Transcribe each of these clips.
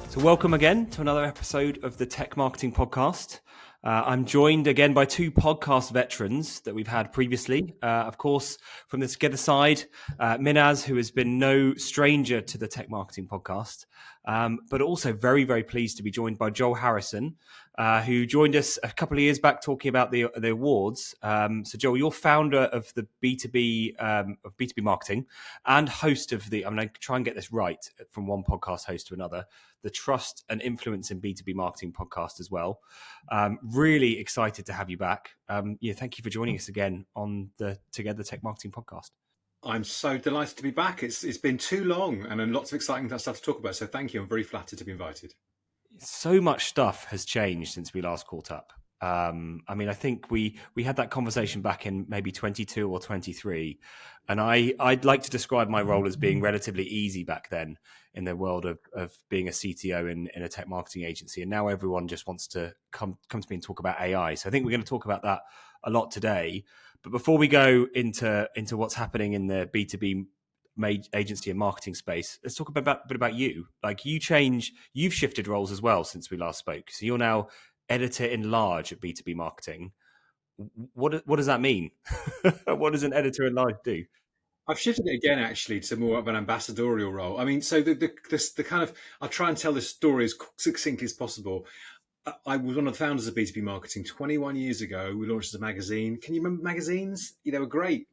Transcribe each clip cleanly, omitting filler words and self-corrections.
So welcome again to another episode of the Tech Marketing Podcast. I'm joined again by two podcast veterans that we've had previously. Of course, from the Twogether side, Minaz, who has been no stranger to the Tech Marketing Podcast, but also very, very pleased to be joined by Joel Harrison, who joined us a couple of years back talking about the awards. So Joel, you're founder of the B2B Marketing and host of I'm going to try and get this right from one podcast host to another, the Trust and Influence in B2B Marketing podcast as well. Really excited to have you back. Thank you for joining us again on the Twogether Tech Marketing Podcast. I'm so delighted to be back. It's been too long and lots of exciting stuff to talk about. So thank you. I'm very flattered to be invited. So much stuff has changed since we last caught up. I think we had that conversation back in maybe 22 or 23, and I'd like to describe my role as being relatively easy back then in the world of being a CTO in a tech marketing agency. And now everyone just wants to come to me and talk about AI. So I think we're going to talk about that a lot today. But before we go into what's happening in the B2B agency and marketing space, let's talk a bit about you. Like you've shifted roles as well since we last spoke. So you're now editor in large at B2B Marketing. What does that mean? What does an editor in large do? I've shifted it again, actually, to more of an ambassadorial role. I mean, so the kind of, I'll try and tell this story as succinctly as possible. I was one of the founders of B2B Marketing 21 years ago. We launched as a magazine. Can you remember magazines? They were great.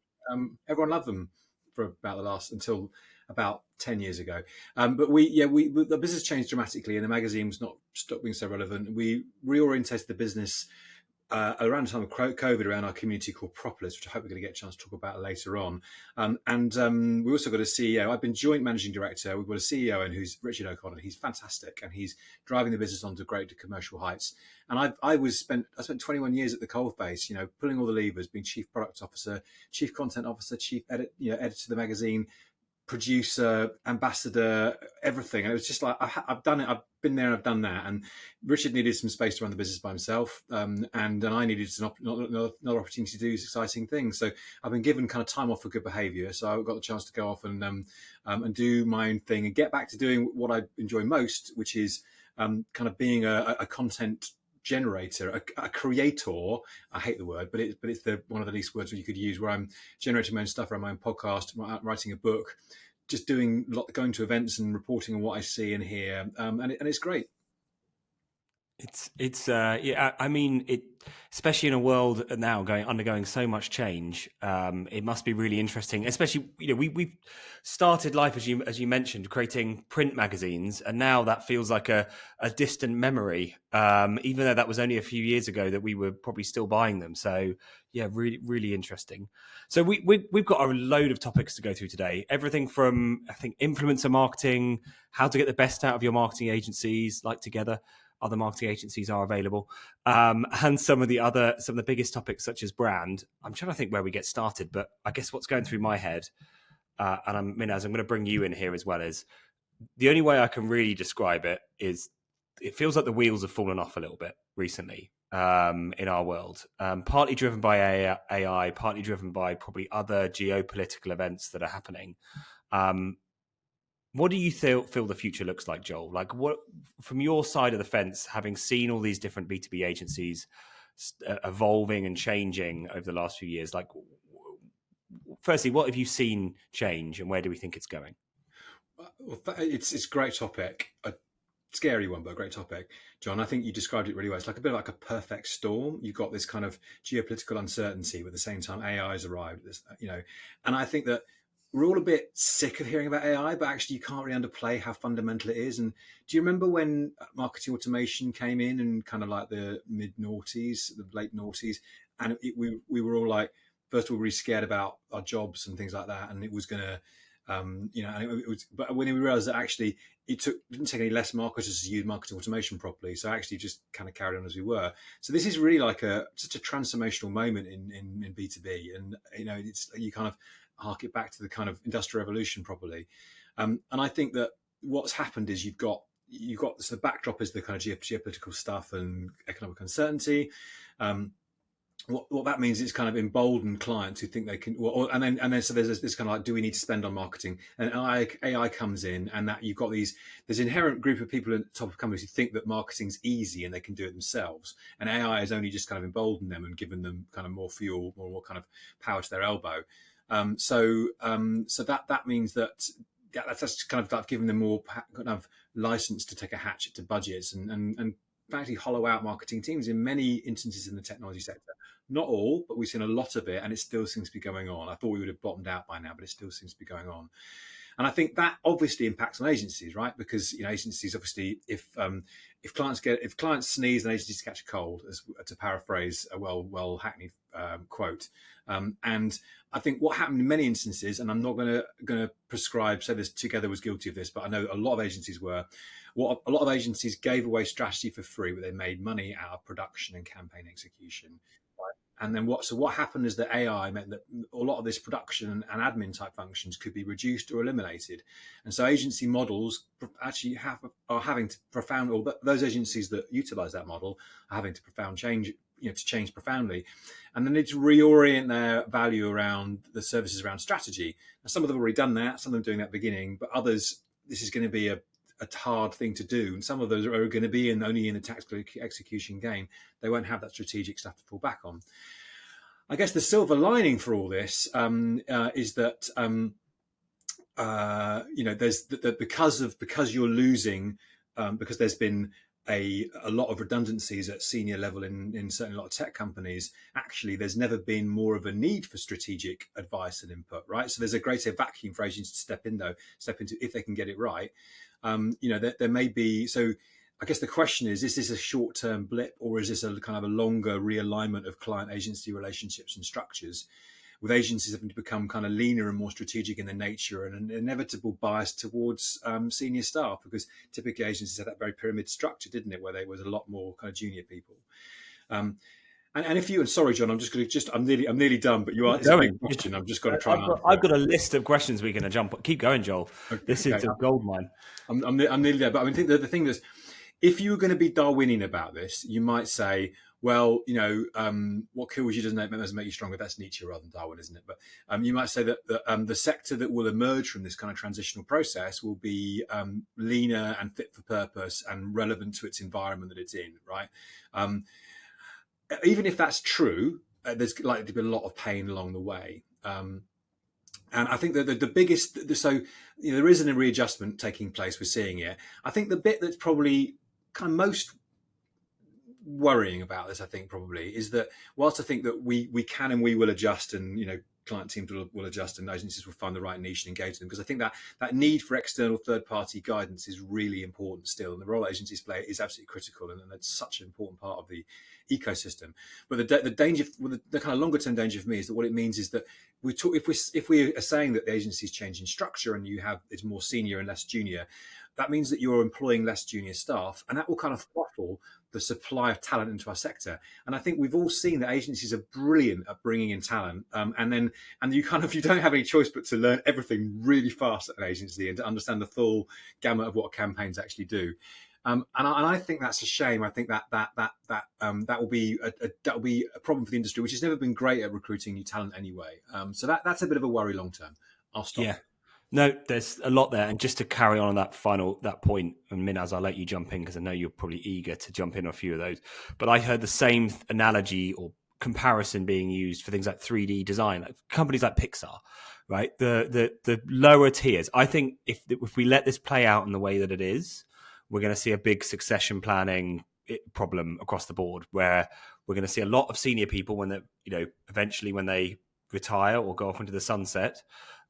Everyone loved them until about 10 years ago. But the business changed dramatically and the magazine was not stopped being so relevant. We reorientated the business around the time of COVID around our community called Propolis, which I hope we're going to get a chance to talk about later on. We also got a CEO. I've been joint managing director. We've got a CEO, and who's Richard O'Connor. He's fantastic, and he's driving the business onto great commercial heights. And I spent 21 years at the coalface, pulling all the levers, being chief product officer, chief content officer, chief editor of the magazine, producer, ambassador, everything. And it was just like, I've done it. I've been there and I've done that. And Richard needed some space to run the business by himself. And I needed another opportunity to do exciting things. So I've been given kind of time off for good behavior. So I got the chance to go off and do my own thing and get back to doing what I enjoy most, which is kind of being a content generator, a creator. I hate the word, but it's one of the least words you could use, where I'm generating my own stuff around my own podcast, writing a book, just going to events and reporting on what I see and hear, and it's great. Especially in a world now undergoing so much change, it must be really interesting. Especially, we've started life, as you mentioned, creating print magazines, and now that feels like a distant memory. Even though that was only a few years ago that we were probably still buying them. So yeah, really, really interesting. So we've got a load of topics to go through today. Everything from, I think, influencer marketing, how to get the best out of your marketing agencies, like Twogether. Other marketing agencies are available, and some of the biggest topics such as brand. I'm trying to think where we get started, but I guess what's going through my head, and Minaz, I'm going to bring you in here as well, is the only way I can really describe it is it feels like the wheels have fallen off a little bit recently in our world, partly driven by AI, partly driven by probably other geopolitical events that are happening. What do you feel the future looks like, Joel? Like, what, from your side of the fence, having seen all these different B2B agencies evolving and changing over the last few years, like, firstly, what have you seen change and where do we think it's going? Well, it's a great topic, a scary one, but a great topic, John. I think you described it really well. It's like a bit like a perfect storm. You've got this kind of geopolitical uncertainty, but at the same time, AI has arrived, and I think that we're all a bit sick of hearing about AI, but actually you can't really underplay how fundamental it is. And do you remember when marketing automation came in and kind of like the mid-noughties, the late noughties? And we were all like, first of all, really scared about our jobs and things like that. And it was going to, and it was, but when we realized that actually it didn't take any less marketers to use marketing automation properly. So actually just kind of carried on as we were. So this is really like such a transformational moment in B2B. And, you kind of hark it back to the kind of industrial revolution properly. And I think that what's happened is you've got so the backdrop is the kind of geopolitical stuff and economic uncertainty. what that means is kind of emboldened clients who think they can, and then so there's this kind of like, do we need to spend on marketing? And AI comes in, and that you've got there's inherent group of people at the top of companies who think that marketing's easy and they can do it themselves, and AI has only just kind of emboldened them and given them kind of more fuel, more kind of power to their elbow. So that means that that's just kind of like giving them more kind of license to take a hatchet to budgets and actually hollow out marketing teams in many instances in the technology sector. Not all, but we've seen a lot of it, and it still seems to be going on. I thought we would have bottomed out by now, but it still seems to be going on. And I think that obviously impacts on agencies, right? Because agencies obviously, if clients sneeze, and agencies catch a cold, as to paraphrase a well hackneyed quote. And I think what happened in many instances, and I'm not going to prescribe, say this Twogether was guilty of this, but I know a lot of agencies were. What a lot of agencies gave away strategy for free, but they made money out of production and campaign execution. And then what happened is that AI meant that a lot of this production and admin type functions could be reduced or eliminated. And so agency models actually are having to profound, or those agencies that utilize that model are having to change profoundly. And then they need to reorient their value around the services around strategy. Now, some of them have already done that, some of them doing that at the beginning, but others, this is going to be a hard thing to do, and some of those are going to be only in the tactical execution game. They won't have that strategic stuff to fall back on. I guess the silver lining for all this is that there's because you're losing because there's been a lot of redundancies at senior level in certainly a lot of tech companies. Actually, there's never been more of a need for strategic advice and input, right? So there's a greater vacuum for agencies to step into if they can get it right. There may be. So I guess the question is this a short-term blip, or is this a kind of a longer realignment of client-agency relationships and structures, with agencies having to become kind of leaner and more strategic in their nature, and an inevitable bias towards senior staff, because typically agencies had that very pyramid structure, didn't it, where there was a lot more kind of junior people. And if you, and sorry, John, I'm nearly done, but it's a big question. I've just got to try and answer. I've got a list of questions we're going to jump. Keep going, Joel. Okay, this is a gold mine. I'm nearly there, but I mean, the thing is, if you were going to be Darwinian about this, you might say, well, what kills you doesn't make you stronger. That's Nietzsche rather than Darwin, isn't it? But you might say that the sector that will emerge from this kind of transitional process will be leaner and fit for purpose and relevant to its environment that it's in, right? Even if that's true, there's likely to be a lot of pain along the way. And I think that the biggest, so there isn't a readjustment taking place. We're seeing it. I think the bit that's probably kind of most worrying about this, I think, probably is that whilst I think that we can and we will adjust, and client teams will adjust, and agencies will find the right niche and engage them, because I think that need for external third-party guidance is really important still, and the role agencies play is absolutely critical, and that's such an important part of the ecosystem. But the danger, the kind of longer-term danger for me, is that what it means is that if we are saying that the agency is changing structure and it's more senior and less junior, that means that you're employing less junior staff, and that will kind of throttle the supply of talent into our sector. And I think we've all seen that agencies are brilliant at bringing in talent, and you don't have any choice but to learn everything really fast at an agency and to understand the full gamut of what campaigns actually do. And I think that's a shame. I think that will be a problem for the industry, which has never been great at recruiting new talent anyway. So that's a bit of a worry long term. I'll stop. Yeah. No, there's a lot there. And just to carry on that point, and Minaz, I'll let you jump in because I know you're probably eager to jump in on a few of those. But I heard the same analogy or comparison being used for things like 3D design, like companies like Pixar, right? The lower tiers. I think if we let this play out in the way that it is, we're going to see a big succession planning problem across the board, where we're going to see a lot of senior people when eventually when they retire or go off into the sunset.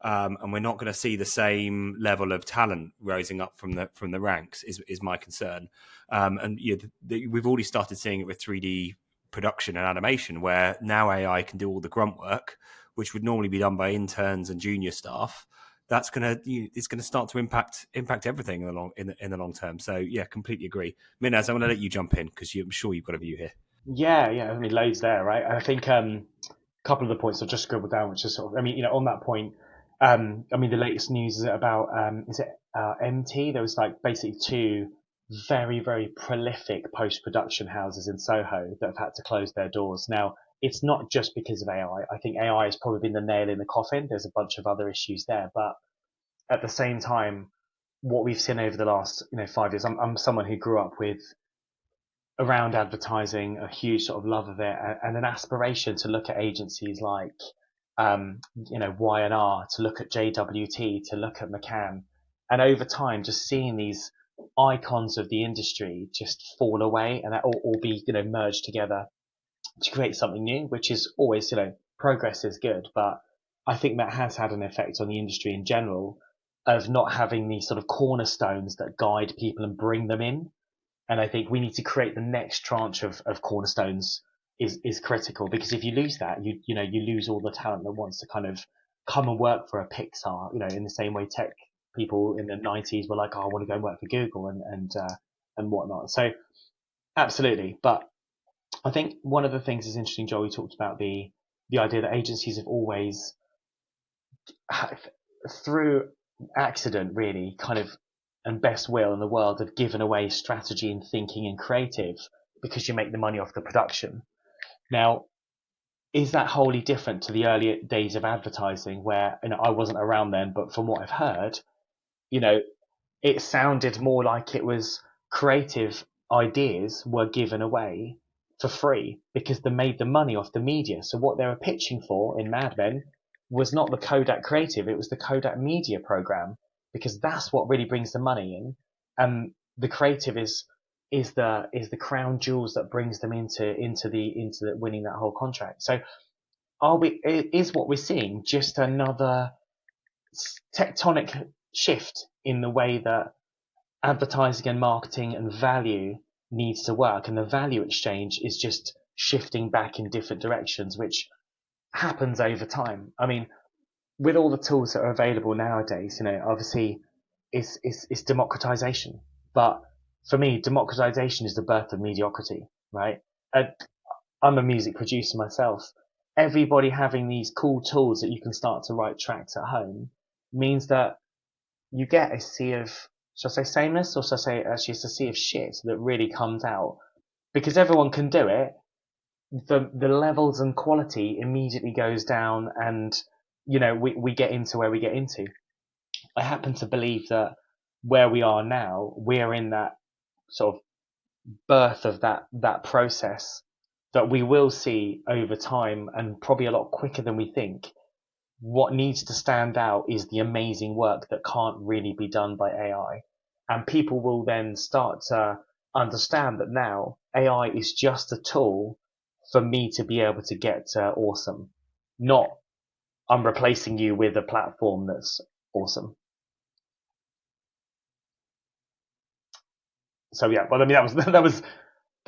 And we're not going to see the same level of talent rising up from the ranks is my concern. And we've already started seeing it with 3D production and animation, where now AI can do all the grunt work, which would normally be done by interns and junior staff. It's going to start to impact everything in the long term. So yeah, completely agree. Minaz, I'm going to let you jump in because I'm sure you've got a view here. Yeah, I mean, loads there, right? I think a couple of the points I'll just scribble down, which is sort of, on that point. The latest news is about MT. There was basically two very, very prolific post-production houses in Soho that have had to close their doors. Now, it's not just because of AI. I think AI has probably been the nail in the coffin. There's a bunch of other issues there, but at the same time, what we've seen over the last 5 years, I'm someone who grew up with around advertising, a huge sort of love of it, and an aspiration to look at agencies like Y&R, to look at JWT, to look at McCann, and over time, just seeing these icons of the industry just fall away and all be merged together to create something new, which is always progress is good, but I think that has had an effect on the industry in general of not having these sort of cornerstones that guide people and bring them in. And I think we need to create the next tranche of cornerstones is critical, because if you lose that, you lose all the talent that wants to kind of come and work for a Pixar, in the same way tech people in the 90s were like, oh, I want to go and work for Google and whatnot. So absolutely. But I think one of the things is interesting, Joel, we talked about the idea that agencies have always, through accident really, kind of, and best will in the world, have given away strategy and thinking and creative because you make the money off the production. Now, is that wholly different to the earlier days of advertising where, I wasn't around then, but from what I've heard, it sounded more like it was creative ideas were given away for free because they made the money off the media. So what they were pitching for in Mad Men was not the Kodak creative, it was the Kodak media program, because that's what really brings the money in. And the creative is the crown jewels that brings them into the winning that whole contract. So is what we're seeing just another tectonic shift in the way that advertising and marketing and value needs to work, and the value exchange is just shifting back in different directions, which happens over time. I mean, with all the tools that are available nowadays, obviously it's democratization. But for me, democratization is the birth of mediocrity, right? I'm a music producer myself. Everybody having these cool tools that you can start to write tracks at home means that you get a sea of, shall I say sameness, or shall I say actually it's a sea of shit that really comes out. Because everyone can do it, the levels and quality immediately goes down, and we get into where we get into. I happen to believe that where we are now, we're in that sort of birth of that process that we will see over time, and probably a lot quicker than we think. What needs to stand out is the amazing work that can't really be done by AI. And people will then start to understand that now AI is just a tool for me to be able to get awesome. Not I'm replacing you with a platform that's awesome. So yeah, well, I mean, that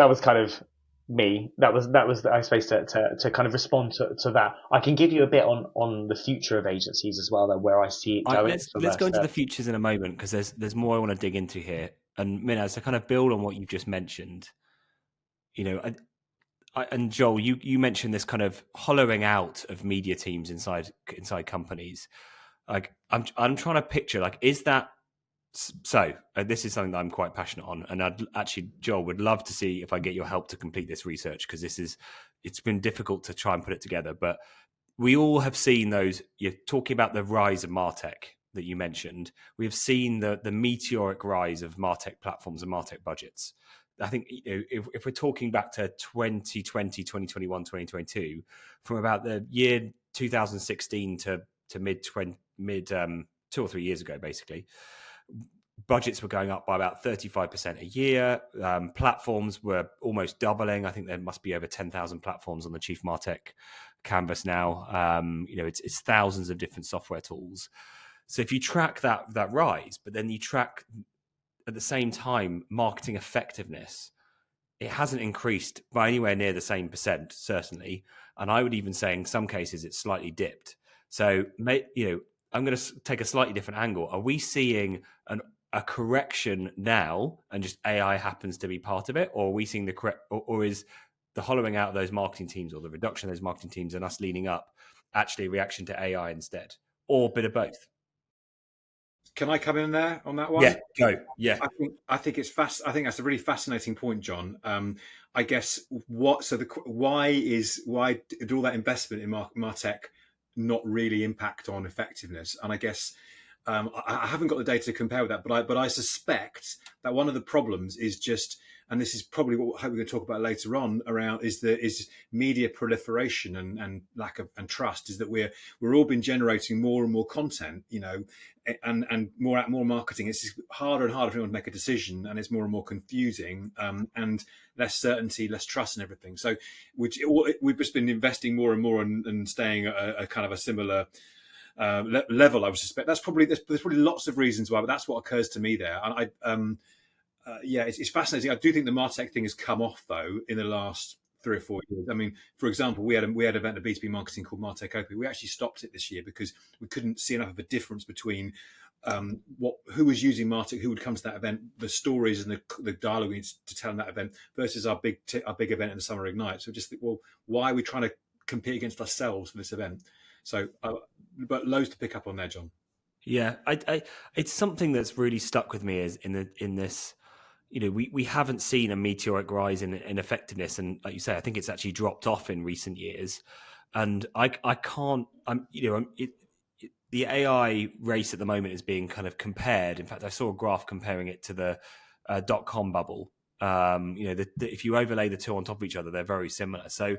was kind of me. That was I suppose to kind of respond to that. I can give you a bit on the future of agencies as well, though, where I see it going. Let's go into the futures in a moment, because there's more I want to dig into here. And Minaz, to kind of build on what you just mentioned, and Joel, you mentioned this kind of hollowing out of media teams inside companies. Like I'm trying to picture, like, is that so? This is something that I'm quite passionate on, and I'd actually, Joel, would love to see if I get your help to complete this research, because it's been difficult to try and put it together. But we all have seen those. You're talking about the rise of MarTech that you mentioned. We have seen the meteoric rise of MarTech platforms and MarTech budgets. I think if we're talking back to 2020, 2021, 2022, from about the year 2016 to mid 2 or 3 years ago, basically, budgets were going up by about 35% a year. Platforms were almost doubling. I think there must be over 10,000 platforms on the Chief MarTech canvas now. It's thousands of different software tools. So if you track that rise, but then you track at the same time marketing effectiveness, it hasn't increased by anywhere near the same percent, certainly. And I would even say in some cases it's slightly dipped. So, I'm going to take a slightly different angle. Are we seeing a correction now, and just AI happens to be part of it, or are we seeing or is the hollowing out of those marketing teams, or the reduction of those marketing teams, and us leaning up actually a reaction to AI instead, or a bit of both? Can I come in there on that one? Yeah, go. Yeah, I think it's fast. I think that's a really fascinating point, John. I guess why did all that investment in Martech not really impact on effectiveness? And I guess I haven't got the data to compare with that, but I suspect that one of the problems is just, and this is probably what I hope we're going to talk about later on around, is media proliferation and lack of and trust. Is that we're all been generating more and more content, and more marketing. It's just harder and harder for anyone to make a decision, and it's more and more confusing, and less certainty, less trust, and everything. So, we've just been investing more and more and staying at a kind of a similar level. I would suspect there's probably lots of reasons why, but that's what occurs to me there. And it's fascinating. I do think the Martech thing has come off though in the last 3 or 4 years. I mean, for example, we had an event of B2B marketing called Martech Open. We actually stopped it this year because we couldn't see enough of a difference between who was using Martech, who would come to that event, the stories and the dialogue we need to tell in that event versus our big event in the Summer Ignite. So just think, well, why are we trying to compete against ourselves for this event? So, but loads to pick up on there, John. Yeah, it's something that's really stuck with me is in this. We haven't seen a meteoric rise in effectiveness, and like you say, I think it's actually dropped off in recent years. And I can't. The AI race at the moment is being kind of compared. In fact, I saw a graph comparing it to the .com bubble. If you overlay the two on top of each other, they're very similar. So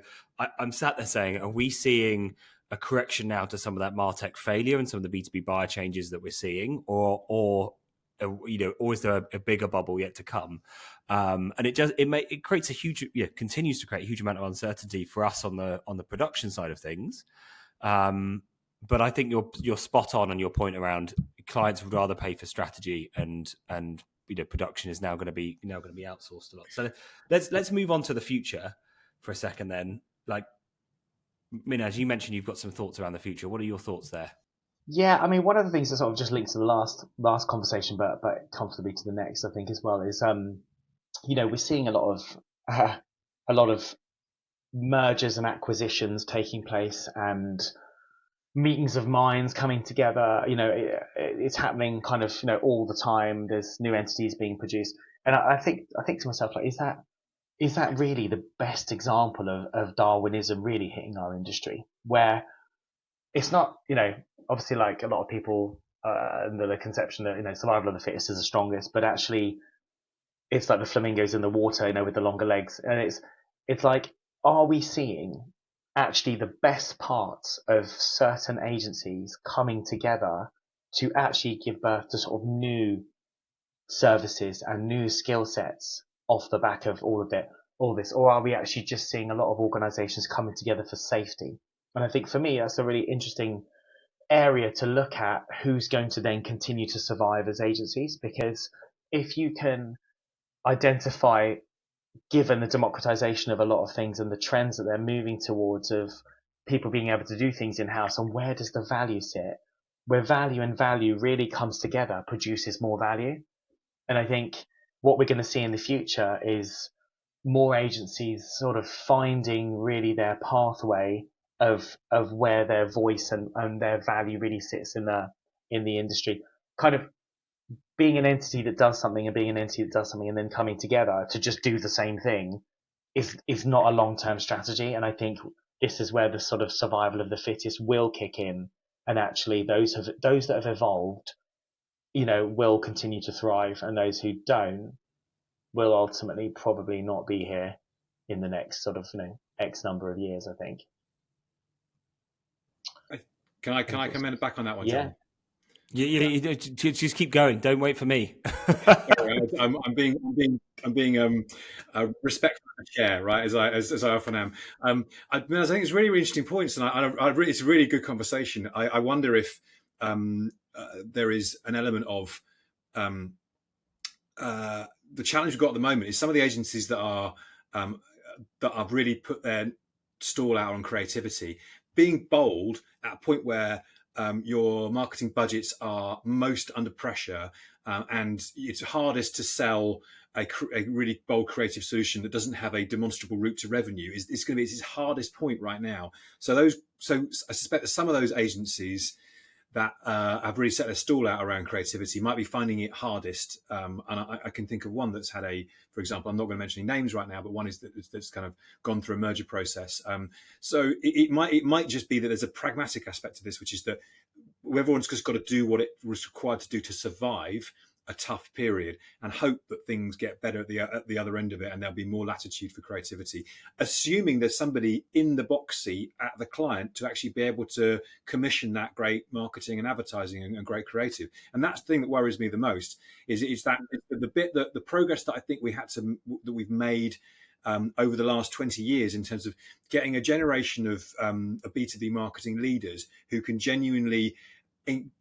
I'm sat there saying, are we seeing a correction now to some of that MarTech failure and some of the B2B buyer changes that we're seeing, or is there a bigger bubble yet to come? And it creates a huge, continues to create a huge amount of uncertainty for us on the production side of things. But I think you're spot on your point around clients would rather pay for strategy and production is now going to be outsourced a lot. So let's move on to the future for a second then. Like, Minaz, you mentioned you've got some thoughts around the future. What are your thoughts there? Yeah, I mean, one of the things that sort of just links to the last conversation, but comfortably to the next, I think as well is, we're seeing a lot of mergers and acquisitions taking place and meetings of minds coming together. It's happening kind of all the time. There's new entities being produced, and I think to myself, like, is that really the best example of Darwinism really hitting our industry, where it's not, obviously, like a lot of people under the conception that survival of the fittest is the strongest, but actually it's like the flamingos in the water, with the longer legs, and it's like, are we seeing actually the best parts of certain agencies coming together to actually give birth to sort of new services and new skill sets off the back of all this, or are we actually just seeing a lot of organizations coming together for safety? And I think for me, that's a really interesting area to look at, who's going to then continue to survive as agencies, because if you can identify, given the democratization of a lot of things and the trends that they're moving towards of people being able to do things in-house, and where does the value sit, where value and value really comes together, produces more value. And I think what we're going to see in the future is more agencies sort of finding really their pathway of where their voice and their value really sits in the industry, kind of being an entity that does something and being an entity that does something and then coming together to just do the same thing is not a long-term strategy. And I think this is where the sort of survival of the fittest will kick in, and actually those that have evolved, will continue to thrive, and those who don't will ultimately probably not be here in the next sort of X number of years, I think. Can I come in back on that one, John? Yeah. Just keep going. Don't wait for me. I'm being respectful of the chair, right? As I often am. I think it's really, really interesting points, and it's a really good conversation. I wonder if there is an element of the challenge we've got at the moment is some of the agencies that are really put their stall out on creativity, being bold at a point where your marketing budgets are most under pressure, and it's hardest to sell a really bold creative solution that doesn't have a demonstrable route to revenue. It's going to be its hardest point right now. So I suspect that some of those agencies that have really set a stall out around creativity might be finding it hardest. And I can think of one that's had for example, I'm not going to mention any names right now, but one is that's kind of gone through a merger process. So it might just be that there's a pragmatic aspect to this, which is that everyone's just got to do what it was required to do to survive a tough period and hope that things get better at the other end of it, and there'll be more latitude for creativity, assuming there's somebody in the box seat at the client to actually be able to commission that great marketing and advertising and great creative. And that's the thing that worries me the most is that the bit that the progress that I think that we've made over the last 20 years in terms of getting a generation of B2B marketing leaders who can genuinely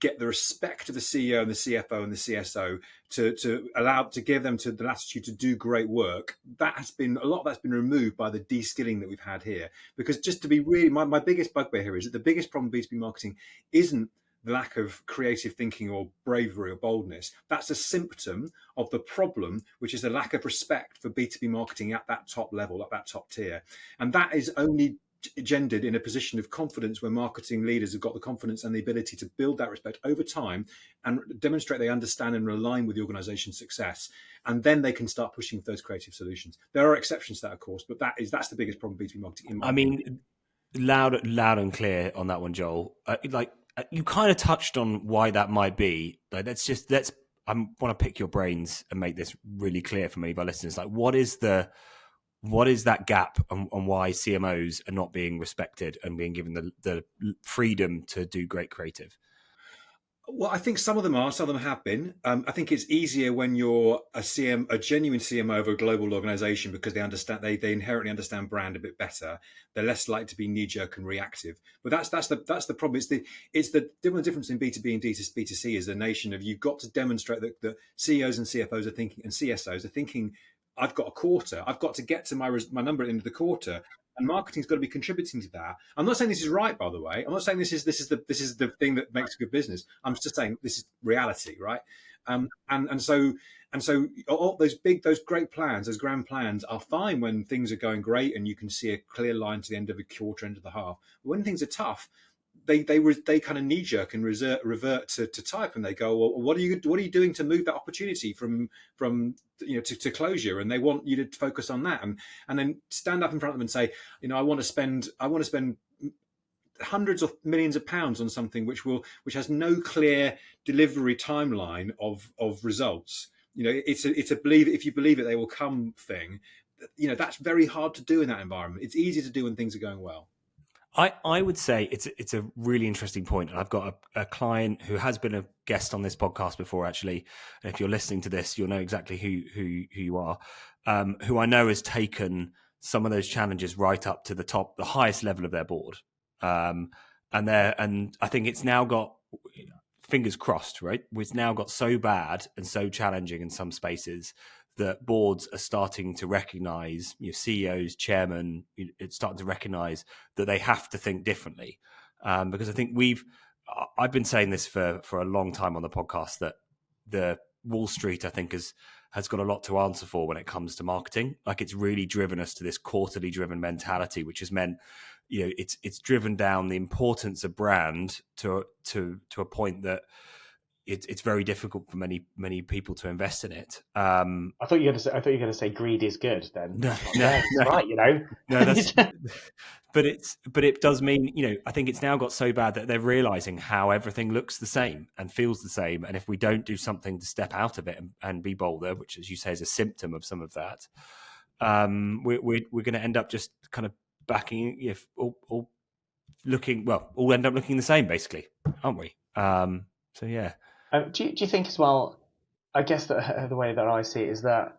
get the respect of the CEO and the CFO and the CSO to give them the latitude to do great work. A lot of that's been removed by the de-skilling that we've had here. Because just to be really, my biggest bugbear here is that the biggest problem with B2B marketing isn't the lack of creative thinking or bravery or boldness. That's a symptom of the problem, which is the lack of respect for B2B marketing at that top level, at that top tier. And that is only gendered in a position of confidence where marketing leaders have got the confidence and the ability to build that respect over time and demonstrate they understand and align with the organization's success. And then they can start pushing for those creative solutions. There are exceptions to that, of course, but that's the biggest problem with B2B marketing. I mean, loud and clear on that one, Joel. You kind of touched on why that might be. Like, I want to pick your brains and make this really clear for many of our listeners. Like, what is that gap and why CMOs are not being respected and being given the freedom to do great creative? Well, I think some of them are, some of them have been. I think it's easier when you're a genuine CMO of a global organization because they inherently understand brand a bit better. They're less likely to be knee-jerk and reactive. But that's the problem. It's the difference in B2B and B2C is a nation of you've got to demonstrate that the CEOs and CFOs are thinking and CSOs are thinking, I've got a quarter. I've got to get to my number at the end of the quarter, and marketing's got to be contributing to that. I'm not saying this is right, by the way. I'm not saying this is the thing that makes a good business. I'm just saying this is reality, right? And so all those great plans, those grand plans, are fine when things are going great and you can see a clear line to the end of a quarter, end of the half. But when things are tough, they kind of knee jerk and revert to type, and they go, well, what are you doing to move that opportunity from to closure? And they want you to focus on that, and then stand up in front of them and say, I want to spend hundreds of millions of pounds on something which has no clear delivery timeline of results. It's a believe if you believe it they will come thing. That's very hard to do in that environment. It's easy to do when things are going well. I would say it's a really interesting point. And I've got a client who has been a guest on this podcast before, actually. And if you're listening to this, you'll know exactly who you are, who I know has taken some of those challenges right up to the highest level of their board. And I think it's now got, fingers crossed, right? It's now got so bad and so challenging in some spaces that boards are starting to recognize, CEOs, chairmen, it's starting to recognize that they have to think differently. Because I think I've been saying this for a long time on the podcast, that the Wall Street, I think, has got a lot to answer for when it comes to marketing. Like, it's really driven us to this quarterly driven mentality, which has meant, it's driven down the importance of brand to a point that it's very difficult for many people to invest in it. I thought you were going to say greed is good. Then no, right, No, that's. But it does mean, I think it's now got so bad that they're realizing how everything looks the same and feels the same, and if we don't do something to step out of it and be bolder, which, as you say, is a symptom of some of that, we're going to end up just kind of backing, all end up looking the same, basically, aren't we? So yeah. Do you think as well, I guess that the way that I see it is that,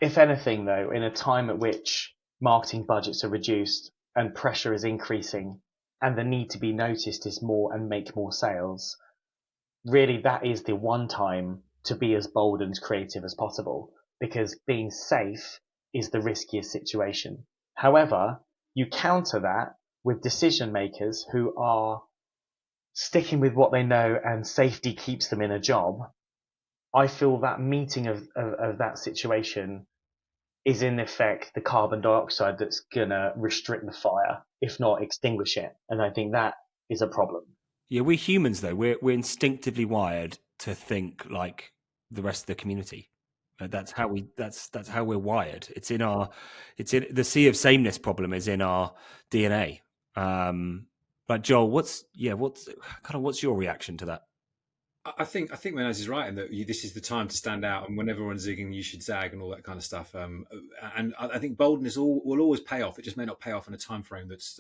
if anything, though, in a time at which marketing budgets are reduced and pressure is increasing and the need to be noticed is more and make more sales, really that is the one time to be as bold and creative as possible, because being safe is the riskiest situation. However, you counter that with decision makers who are sticking with what they know and safety keeps them in a job. I feel that meeting of that situation is in effect the carbon dioxide that's going to restrict the fire, if not extinguish it. And I think that is a problem. Yeah, we humans though, we're instinctively wired to think like the rest of the community. That's how we're wired. It's in the sea of sameness problem is in our DNA. Like Joel, what's your reaction to that? I think Minaz is right in that this is the time to stand out, and when everyone's zigging, you should zag, and all that kind of stuff. And I think boldness will always pay off. It just may not pay off in a time frame that's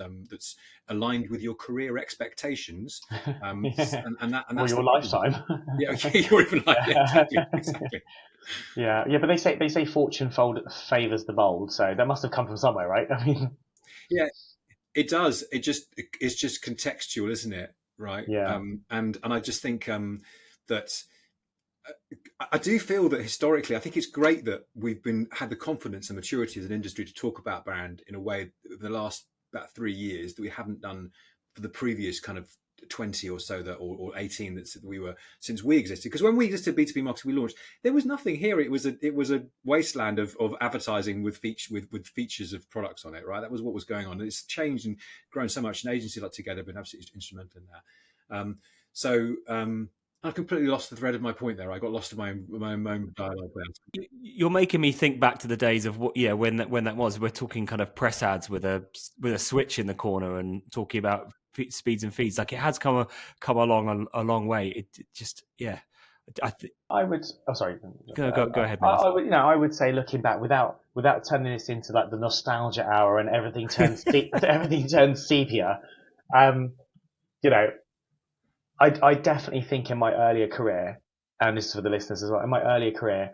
aligned with your career expectations. Yeah. And Or that's your the problem. lifetime. Yeah, okay, you're even like exactly. Yeah, but they say fortune favors the bold, so that must have come from somewhere, right? I mean, Yeah, it does. It's just contextual, isn't it? Right. yeah. And I just think that I do feel that historically, I think it's great that we've had the confidence and maturity as an industry to talk about brand in a way the last about 3 years that we haven't done for the previous kind of 20 or so or 18 that we were since we existed. Because when we existed B2B marketing, we launched, there was nothing here. It was a wasteland of advertising with features of products on it, right? That was what was going on. And it's changed and grown so much. An agency like Twogether have been absolutely instrumental in that. I completely lost the thread of my point there. I got lost in my own dialogue there. You're making me think back to the days of when that was. We're talking kind of press ads with a switch in the corner and talking about speeds and feeds. Like it has come along a long way. It just I would. Oh, sorry. Go ahead, I, Minaz. I would. I would say looking back, without turning this into like the nostalgia hour and everything turns everything turns sepia. Um, you know, I definitely think in my earlier career, and this is for the listeners as well. In my earlier career,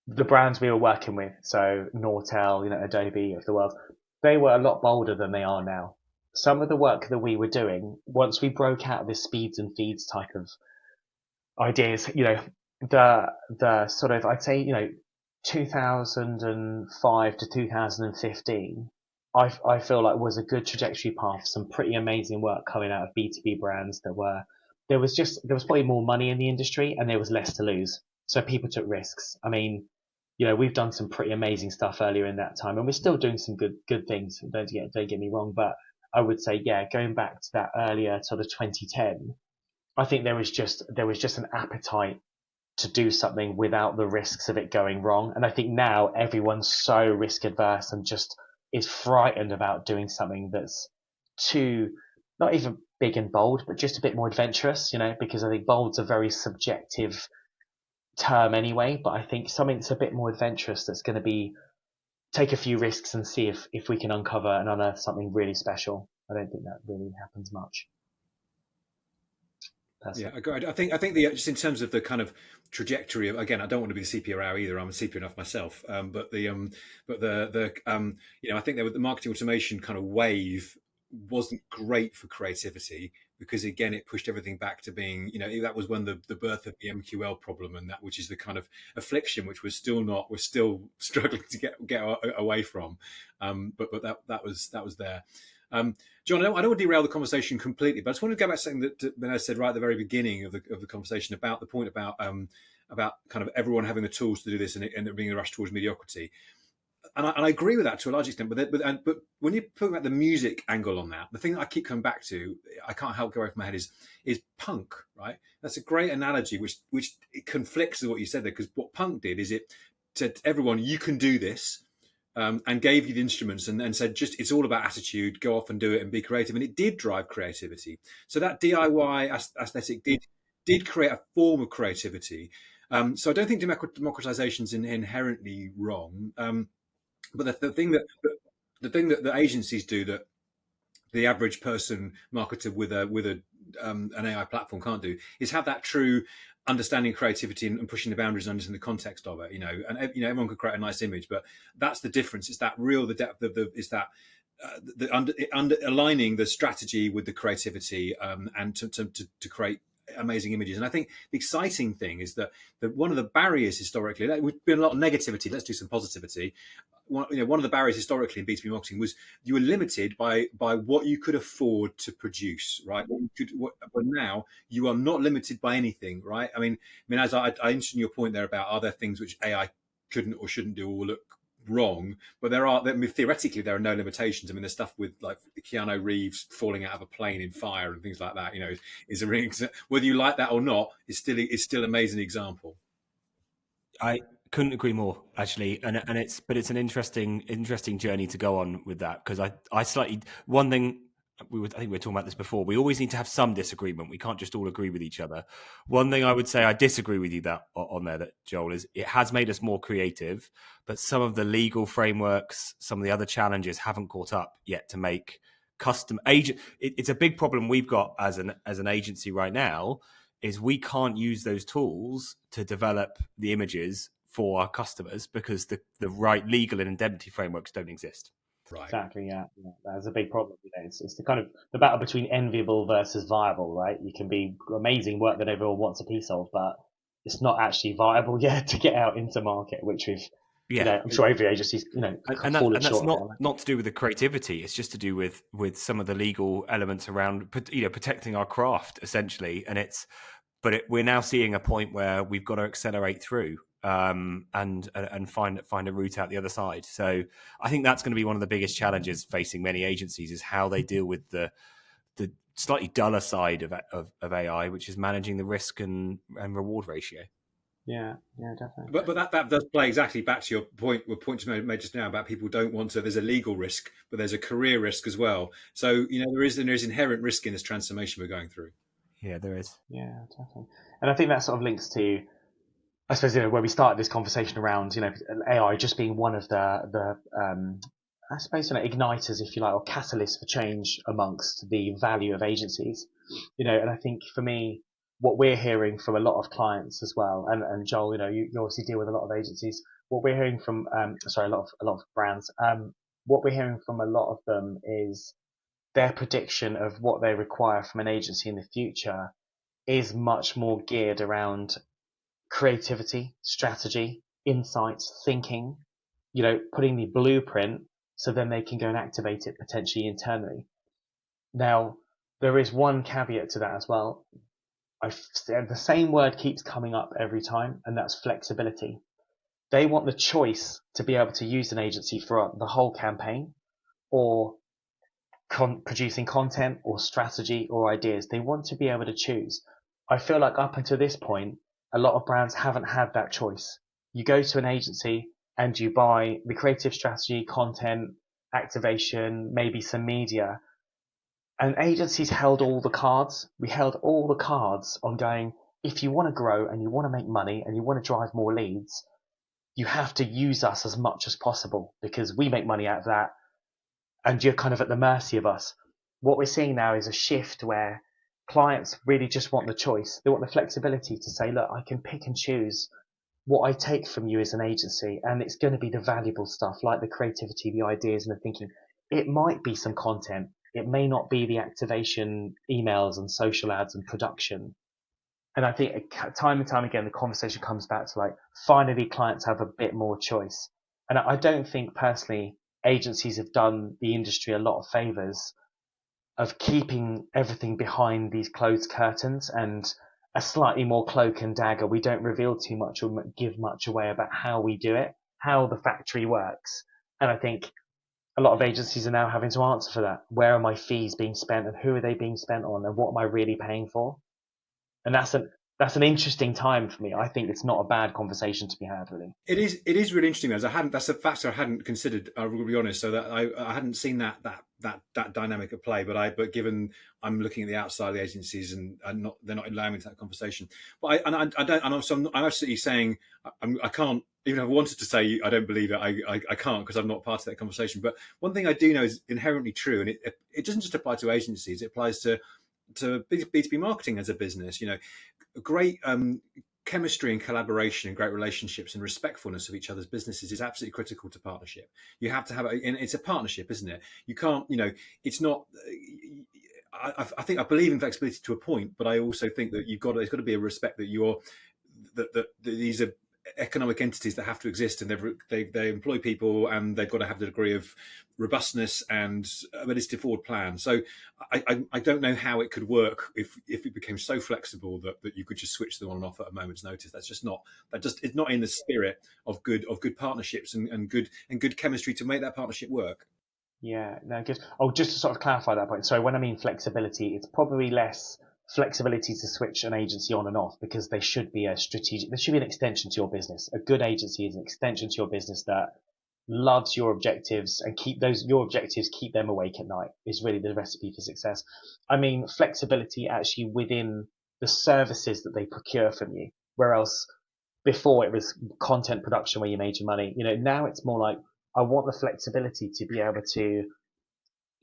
the brands we were working with, so Nortel, Adobe of the world, they were a lot bolder than they are now. Some of the work that we were doing, once we broke out of this speeds and feeds type of ideas, the sort of, I'd say, 2005 to 2015, I feel like was a good trajectory path. Some pretty amazing work coming out of B2B brands there was probably more money in the industry and there was less to lose. So people took risks. I mean, we've done some pretty amazing stuff earlier in that time and we're still doing some good things. Don't get me wrong, but I would say, yeah, going back to that earlier sort of 2010, I think there was just an appetite to do something without the risks of it going wrong. And I think now everyone's so risk adverse and just is frightened about doing something that's too, not even big and bold, but just a bit more adventurous, because I think bold's a very subjective term anyway, but I think something that's a bit more adventurous that's going to take a few risks and see if we can uncover and unearth something really special. I don't think that really happens much. Yeah, I think just in terms of the kind of trajectory of, again, I don't want to be the CPO hour either. I'm a CPO enough myself, but the I think the marketing automation kind of wave wasn't great for creativity because again it pushed everything back to being that was when the birth of the MQL problem and that which is the kind of affliction which we're still struggling to get away from, but that was there. John, I don't want to derail the conversation completely, but I just wanted to go back to something that Minaz said right at the very beginning of the conversation about the point about kind of everyone having the tools to do this and it being a rush towards mediocrity. And I agree with that to a large extent, but when you're talking about the music angle on that, the thing that I keep coming back to, I can't help go away from my head is punk, right? That's a great analogy, which it conflicts with what you said there, because what punk did is it said to everyone, you can do this. And gave you the instruments and said, just it's all about attitude, go off and do it and be creative. And it did drive creativity. So that DIY aesthetic did create a form of creativity. So I don't think democratization is inherently wrong. But the thing that the agencies do that the average person marketer with an AI platform can't do is have that true understanding creativity and pushing the boundaries and understanding the context of it, and everyone could create a nice image, but that's the difference. It's that the depth of aligning the strategy with the creativity, and to create amazing images. And I think the exciting thing is that one of the barriers historically, there's been a lot of negativity. Let's do some positivity. One of the barriers historically in B2B marketing was you were limited by what you could afford to produce, right? But now you are not limited by anything, right? I mean, as I mentioned your point there about are there things which AI couldn't or shouldn't do or look wrong, but theoretically there are no limitations. I mean, there's stuff with like Keanu Reeves falling out of a plane in fire and things like that. Is a really, whether you like that or not, it's still an amazing example. I couldn't agree more, actually, and it's an interesting journey to go on with that, because I slightly, one thing I think we were talking about this before. We always need to have some disagreement. We can't just all agree with each other. One thing I would say I disagree with you on there, that Joel, is it has made us more creative, but some of the legal frameworks, some of the other challenges haven't caught up yet to make custom agent. It's a big problem we've got as an agency right now, is we can't use those tools to develop the images for our customers because the right legal and indemnity frameworks don't exist. Right. Exactly. Yeah. That's a big problem. It's the kind of the battle between enviable versus viable, right? You can be amazing work that everyone wants a piece of, but it's not actually viable yet to get out into market, which we've, I'm sure every agency's, and that's not to do with the creativity. It's just to do with some of the legal elements around, protecting our craft, essentially. And we're now seeing a point where we've got to accelerate through and find a route out the other side. So I think that's going to be one of the biggest challenges facing many agencies, is how they deal with the slightly duller side of AI, which is managing the risk and reward ratio. Yeah, definitely. But that does play exactly back to your point you made just now about people don't want to. There's a legal risk, but there's a career risk as well. So there is inherent risk in this transformation we're going through. Yeah, there is. Yeah, definitely. And I think that sort of links to, I suppose, where we started this conversation around, AI just being one of the I suppose, igniters, if you like, or catalysts for change amongst the value of agencies. And I think for me, what we're hearing from a lot of clients as well, and Joel, you obviously deal with a lot of agencies. What we're hearing from, a lot of brands. What we're hearing from a lot of them is their prediction of what they require from an agency in the future is much more geared around creativity, strategy, insights, thinking, putting the blueprint so then they can go and activate it potentially internally. Now, there is one caveat to that as well. The same word keeps coming up every time, and that's flexibility. They want the choice to be able to use an agency for the whole campaign, or producing content or strategy or ideas. They want to be able to choose. I feel like up until this point, a lot of brands haven't had that choice. You go to an agency and you buy the creative strategy, content, activation, maybe some media. And agencies held all the cards. We held all the cards on going, if you want to grow and you want to make money and you want to drive more leads, you have to use us as much as possible because we make money out of that. And you're kind of at the mercy of us. What we're seeing now is a shift where clients really just want the choice. They want the flexibility to say, look, I can pick and choose what I take from you as an agency, and it's going to be the valuable stuff like the creativity, the ideas, and the thinking. It might be some content. It may not be the activation emails and social ads and production. And I think time and time again, the conversation comes back to finally clients have a bit more choice. And I don't think personally agencies have done the industry a lot of favors of keeping everything behind these closed curtains and a slightly more cloak and dagger. We don't reveal too much or give much away about how we do it, how the factory works. And I think a lot of agencies are now having to answer for that. Where are my fees being spent and who are they being spent on and what am I really paying for? And that's an interesting time for me. I think it's not a bad conversation to be had, really. It is really interesting. That's a factor I hadn't considered. I will be honest. So that I hadn't seen that dynamic at play. But given I'm looking at the outside of the agencies and they're not allowing me to that conversation. But I'm absolutely saying I can't. Even if I wanted to say I don't believe it, I can't because I'm not part of that conversation. But one thing I do know is inherently true, and it doesn't just apply to agencies. It applies to B2B marketing as a business. Great chemistry and collaboration and great relationships and respectfulness of each other's businesses is absolutely critical to partnership. You have to have and it's a partnership, isn't it? You can't, it's not. I believe in flexibility to a point, but I also think that there's got to be a respect that that these are economic entities that have to exist, and they employ people, and they've got to have the degree of robustness and ability to forward plan. So I don't know how it could work if it became so flexible that you could just switch them on and off at a moment's notice. It's not in the spirit of good partnerships and good chemistry to make that partnership work. Yeah, no, good. Oh, just to sort of clarify that point. So when I mean flexibility, it's probably less flexibility to switch an agency on and off, because there should be an extension to your business. A good agency is an extension to your business that loves your objectives and keep them awake at night, is really the recipe for success. I mean, flexibility actually within the services that they procure from you, whereas before it was content production where you made your money. Now it's more like, I want the flexibility to be able to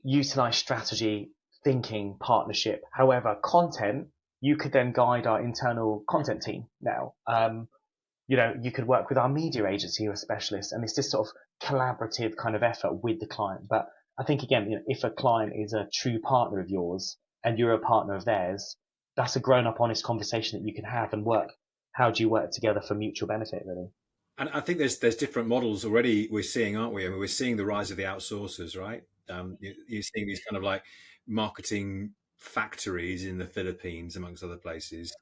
utilize strategy, thinking, partnership. However, content, you could then guide our internal content team now. You could work with our media agency who are specialists, and it's this sort of collaborative kind of effort with the client. But I think, again, if a client is a true partner of yours and you're a partner of theirs, that's a grown-up, honest conversation that you can have and work. How do you work together for mutual benefit, really? And I think there's different models already we're seeing, aren't we? I mean, we're seeing the rise of the outsourcers, right? You're seeing these kind of like marketing factories in the Philippines, amongst other places.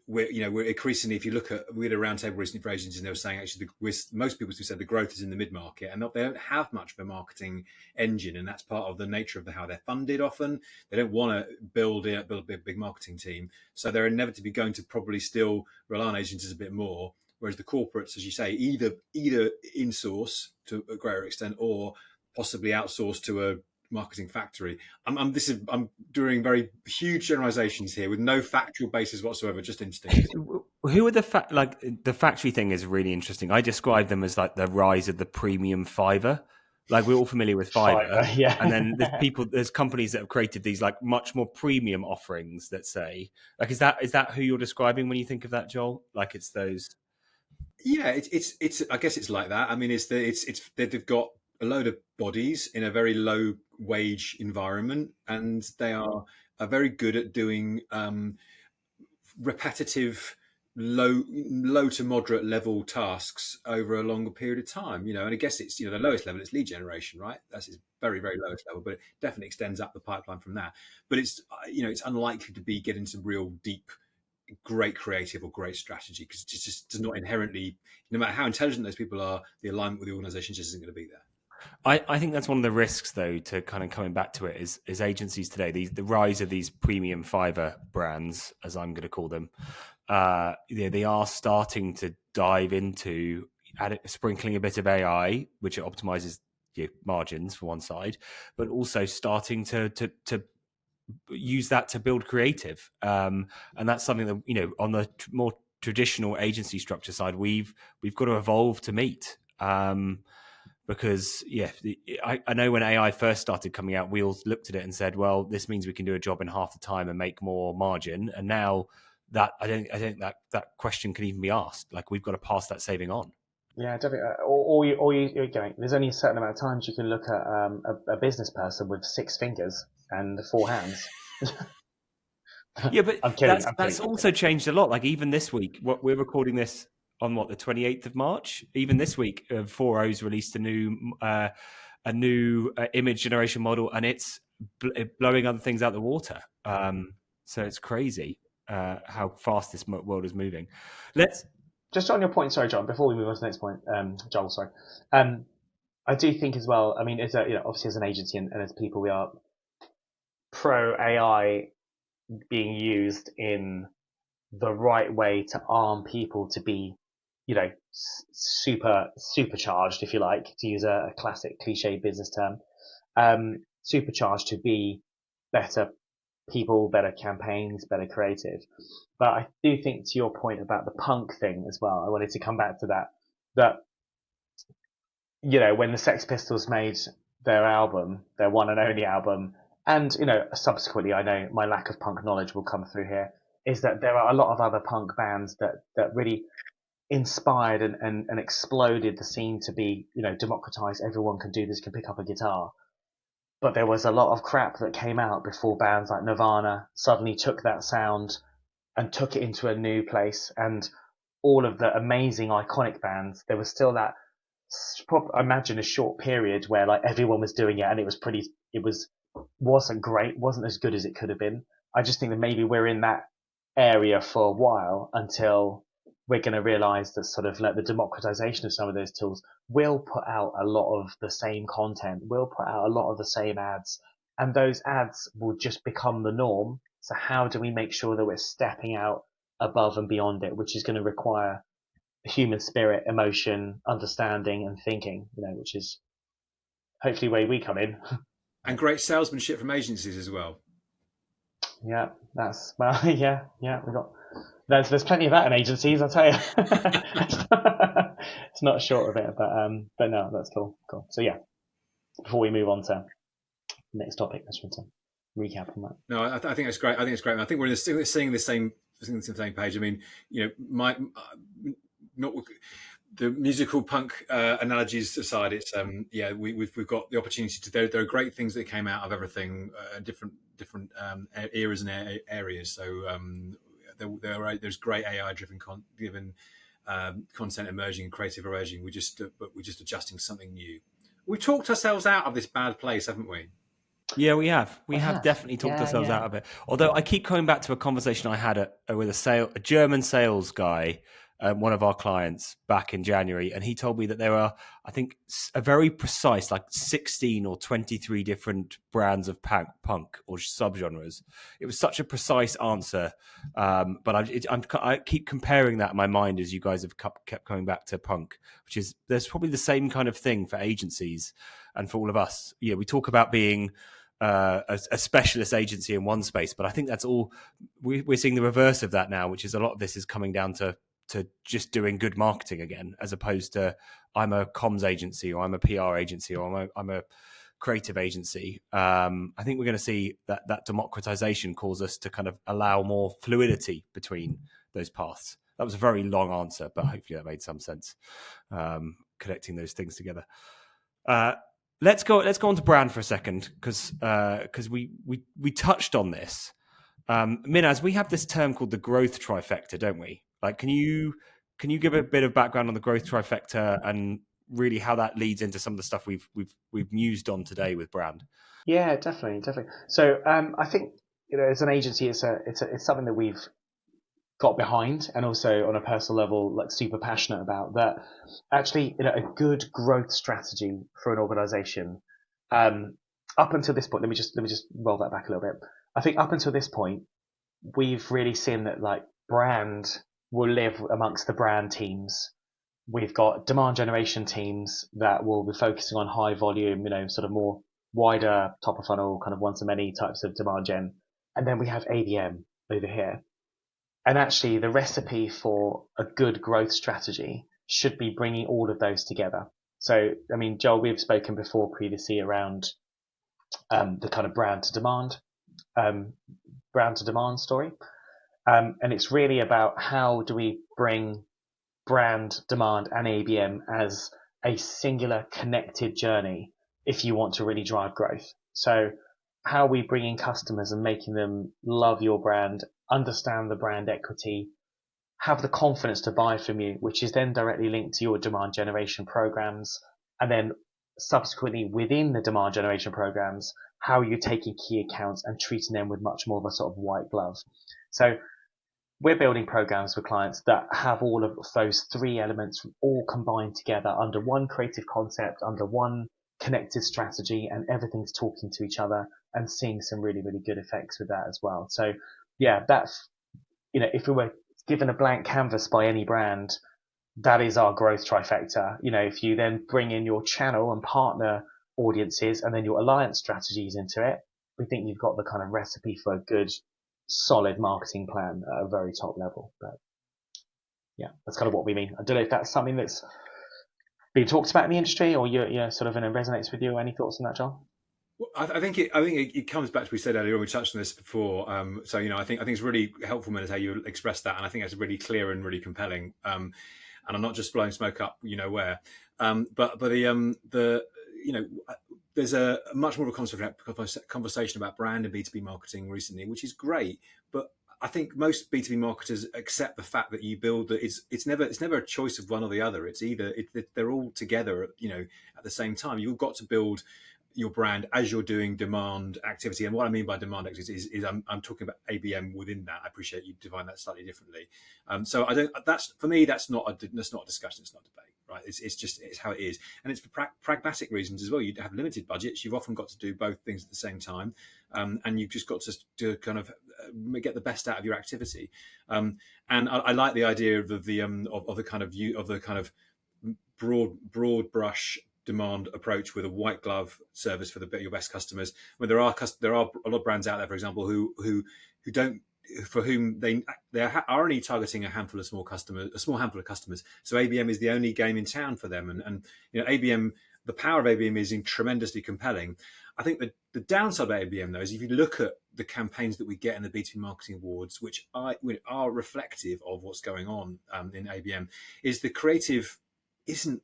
We're increasingly, if you look at, we had a roundtable recently for agencies, and they were saying actually most people who said the growth is in the mid-market, and they don't have much of a marketing engine, and that's part of the nature of how they're funded. Often they don't want to build a big marketing team, so they're inevitably going to probably still rely on agencies a bit more. Whereas the corporates, as you say, either in-source to a greater extent, or possibly outsource to a marketing factory. I'm doing very huge generalizations here with no factual basis whatsoever, just instinct. Who are the factory thing is really interesting. I describe them as like the rise of the premium Fiverr. Like, we're all familiar with Fiverr, yeah. And then there's companies that have created these like much more premium offerings that say, like, is that who you're describing when you think of that, Joel? Like, it's those. Yeah, it's I guess it's like that. I mean, they've got a load of bodies in a very low wage environment, and they are very good at doing repetitive, low to moderate level tasks over a longer period of time. And I guess it's, the lowest level, it's lead generation, right? That's its very, very lowest level, but it definitely extends up the pipeline from that. But it's it's unlikely to be getting some real deep, great creative or great strategy, because it just does not inherently, no matter how intelligent those people are, the alignment with the organization just isn't going to be there. I think that's one of the risks, though, to kind of coming back to it, is agencies today, the rise of these premium Fiverr brands, as I'm going to call them. They are starting to dive into sprinkling a bit of AI, which optimizes your margins for one side, but also starting to use that to build creative. And that's something that, on the more traditional agency structure side, we've got to evolve to meet. Because I know when AI first started coming out, we all looked at it and said, well, this means we can do a job in half the time and make more margin. And now that I don't think that question can even be asked. Like, we've got to pass that saving on. Yeah, definitely. Or you're going, there's only a certain amount of times you can look at a business person with 6 fingers and 4 hands. Yeah, but I'm kidding. That's also changed a lot. Like, even this week, we're recording this on the 28th of March. Even this week, 4O's released a new image generation model, and it's blowing other things out the water. So it's crazy how fast this world is moving. Just on your point, sorry, John, before we move on to the next point, Joel, sorry. I do think as well, I mean, obviously as an agency and as people, we are pro AI being used in the right way to arm people to be, supercharged, if you like, to use a classic cliche business term, supercharged to be better people, better campaigns, better creative. But I do think, to your point about the punk thing as well, I wanted to come back to that, when the Sex Pistols made their album, their one and only album, and, subsequently, I know my lack of punk knowledge will come through here, is that there are a lot of other punk bands that really inspired and exploded the scene to be, democratized. Everyone can do this, can pick up a guitar. But there was a lot of crap that came out before bands like Nirvana suddenly took that sound and took it into a new place. And all of the amazing iconic bands, there was still that, I imagine, a short period where like everyone was doing it and wasn't great, wasn't as good as it could have been. I just think that maybe we're in that area for a while until we're going to realize that sort of like the democratization of some of those tools will put out a lot of the same content, will put out a lot of the same ads, and those ads will just become the norm. So how do we make sure that we're stepping out above and beyond it, which is going to require human spirit, emotion, understanding, and thinking, which is hopefully where we come in. And great salesmanship from agencies as well. Yeah, yeah. We got there's plenty of that in agencies, I'll tell you. It's not short of it, but no, that's cool. So yeah, before we move on to the next topic, let's recap on that. No, I think that's great. I think it's great. I think we're seeing the same page. I mean, not the musical punk analogies aside, it's we've got the opportunity to. There are great things that came out of everything, different eras and areas. So there's great AI driven content emerging and creative emerging. We're just adjusting something new. We talked ourselves out of this bad place, haven't we? Yeah, we have. We have definitely talked ourselves out of it. Although I keep coming back to a conversation I had with a German sales guy, one of our clients back in January, and he told me that there are, I think, a very precise, like 16 or 23 different brands of punk or subgenres. It was such a precise answer, but I keep comparing that in my mind as you guys have kept coming back to punk, which is there's probably the same kind of thing for agencies and for all of us. Yeah, we talk about being a specialist agency in one space, but I think that's all we're seeing the reverse of that now, which is a lot of this is coming down to just doing good marketing again, as opposed to I'm a comms agency or I'm a PR agency or I'm a creative agency. I think we're going to see that democratization cause us to kind of allow more fluidity between those paths. That was a very long answer, but hopefully that made some sense, connecting those things together. Let's go on to brand for a second, because we touched on this. Minaz, we have this term called the growth trifecta, don't we? Like, can you give a bit of background on the growth trifecta and really how that leads into some of the stuff we've mused on today with brand? Yeah, definitely. So I think as an agency, it's something that we've got behind, and also on a personal level, like super passionate about that. Actually, a good growth strategy for an organization. Up until this point, let me just roll that back a little bit. I think up until this point, we've really seen that like brand will live amongst the brand teams. We've got demand generation teams that will be focusing on high volume, sort of more wider top of funnel, kind of one to many types of demand gen. And then we have ABM over here. And actually the recipe for a good growth strategy should be bringing all of those together. So, I mean, Joel, we've spoken before previously around the kind of brand to demand story. And it's really about how do we bring brand, demand, and ABM as a singular connected journey if you want to really drive growth. So how are we bringing customers and making them love your brand, understand the brand equity, have the confidence to buy from you, which is then directly linked to your demand generation programs. And then subsequently within the demand generation programs, how are you taking key accounts and treating them with much more of a sort of white glove? So we're building programs for clients that have all of those three elements all combined together under one creative concept, under one connected strategy, and everything's talking to each other and seeing some really, really good effects with that as well. So yeah, that's, if we were given a blank canvas by any brand, that is our growth trifecta. If you then bring in your channel and partner audiences and then your alliance strategies into it, we think you've got the kind of recipe for a good, solid marketing plan at a very top level. But yeah, that's kind of what we mean. I don't know if that's something that's been talked about in the industry, or you're sort of resonates with you. Any thoughts on that, John? Well, I think it comes back to what we said earlier, and we touched on this before. So I think it's really helpful, Minaz, how you express that, and I think that's really clear and really compelling. And I'm not just blowing smoke up, where. But there's a much more of a conversation about brand and B2B marketing recently, which is great. But I think most B2B marketers accept the fact that you build that it's never a choice of one or the other. It's either they're all together, at the same time. You've got to build your brand as you're doing demand activity. And what I mean by demand activity is I'm talking about ABM within that. I appreciate you define that slightly differently. So I don't. That's for me. That's not a discussion. It's not a debate. Right? It's how it is, and it's for pragmatic reasons as well. You have limited budgets. You've often got to do both things at the same time, and you've just got to kind of get the best out of your activity. And I like the idea of the kind of broad brush demand approach with a white glove service for your best customers. When there are a lot of brands out there, for example, who don't, for whom they are only targeting a small handful of customers. So ABM is the only game in town for them, and ABM, the power of ABM is tremendously compelling. I think the downside of ABM, though, is if you look at the campaigns that we get in the B2B Marketing Awards, which are reflective of what's going on in ABM, is the creative isn't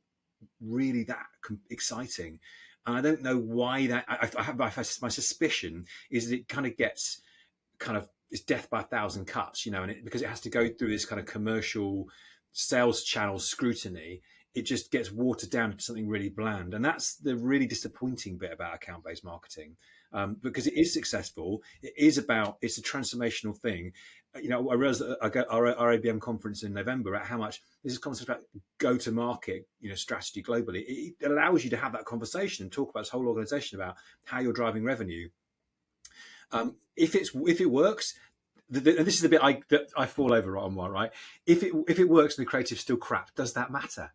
really that exciting. And I don't know why that. I have my suspicion is that it kind of gets it's death by a thousand cuts, and because it has to go through this kind of commercial sales channel scrutiny, it just gets watered down to something really bland. And that's the really disappointing bit about account-based marketing, because it is successful. It's a transformational thing. I realized that our ABM conference in November at how much this is concept about go-to-market, strategy globally. It allows you to have that conversation and talk about this whole organization about how you're driving revenue. If it works, and this is the bit that I fall over on one, right? If it works and the creative's still crap, does that matter?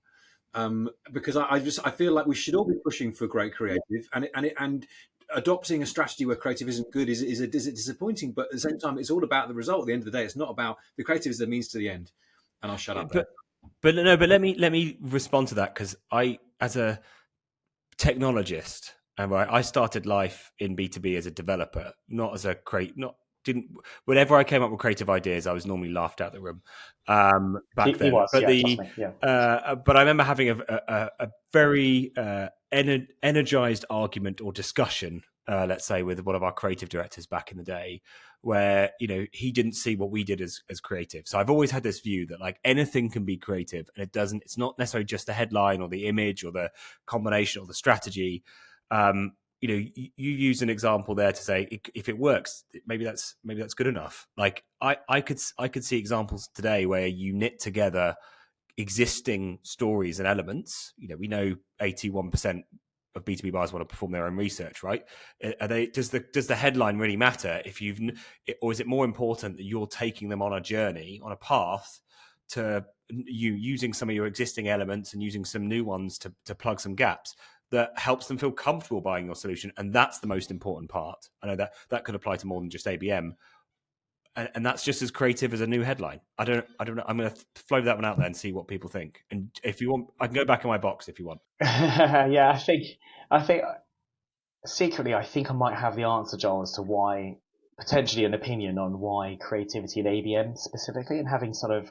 Because I feel like we should all be pushing for great creative, and adopting a strategy where creative isn't good is disappointing. But at the same time, it's all about the result. At the end of the day, it's not about the creative is the means to the end. And I'll shut up there. But let me respond to that, because I, as a technologist, and I started life in B2B as a developer, not as a whenever I came up with creative ideas, I was normally laughed out of the room back then. But I remember having a very energized argument or discussion, let's say, with one of our creative directors back in the day, where he didn't see what we did as creative. So I've always had this view that like anything can be creative, and it's not necessarily just the headline or the image or the combination or the strategy. You use an example there to say if it works, maybe that's good enough. Like I could see examples today where you knit together existing stories and elements. We know 81% of B2B buyers want to perform their own research, right? Does the headline really matter or is it more important that you're taking them on a journey, on a path to you using some of your existing elements and using some new ones to plug some gaps that helps them feel comfortable buying your solution? And that's the most important part. I know that could apply to more than just ABM. And that's just as creative as a new headline. I don't know. I'm going to float that one out there and see what people think. And if you want, I can go back in my box if you want. Yeah, I think secretly, I think I might have the answer, Joel, as to why, potentially an opinion on why creativity in ABM specifically, and having sort of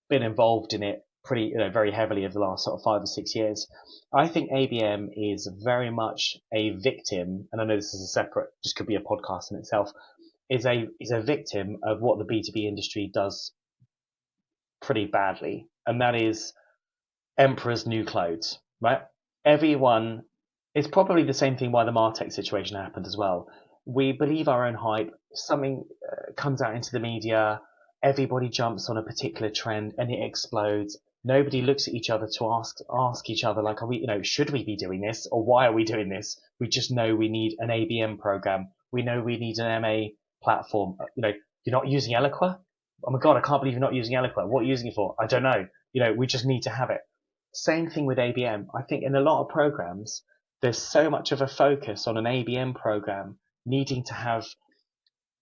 been involved in it pretty, very heavily over the last sort of 5 or 6 years. I think ABM is very much a victim, and I know this is just could be a podcast in itself, is a victim of what the B2B industry does pretty badly. And that is emperor's new clothes, right? Everyone, it's probably the same thing why the Martech situation happened as well. We believe our own hype. Something comes out into the media, everybody jumps on a particular trend and it explodes. Nobody looks at each other to ask each other, like, are we, should we be doing this, or why are we doing this? We just know we need an ABM program. We know we need an MA platform. You're not using Eloqua? Oh my God, I can't believe you're not using Eloqua. What are you using it for? I don't know. We just need to have it. Same thing with ABM. I think in a lot of programs, there's so much of a focus on an ABM program needing to have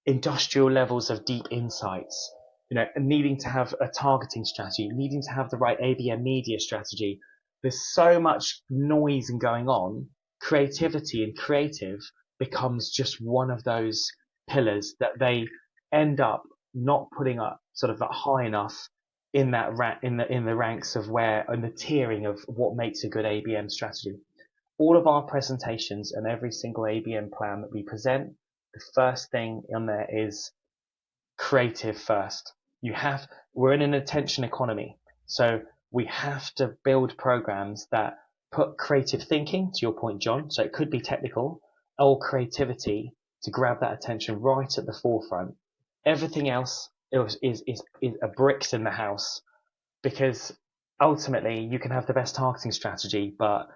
industrial levels of deep insights, needing to have a targeting strategy, needing to have the right ABM media strategy. There's so much noise and going on. Creativity and creative becomes just one of those pillars that they end up not putting up sort of that high enough in that in the ranks of where, and the tiering of what makes a good ABM strategy. All of our presentations and every single ABM plan that we present, the first thing on there is creative first. We're in an attention economy, so we have to build programs that put creative thinking, to your point, John. So it could be technical or creativity to grab that attention right at the forefront. Everything else is a bricks in the house, because ultimately you can have the best targeting strategy, but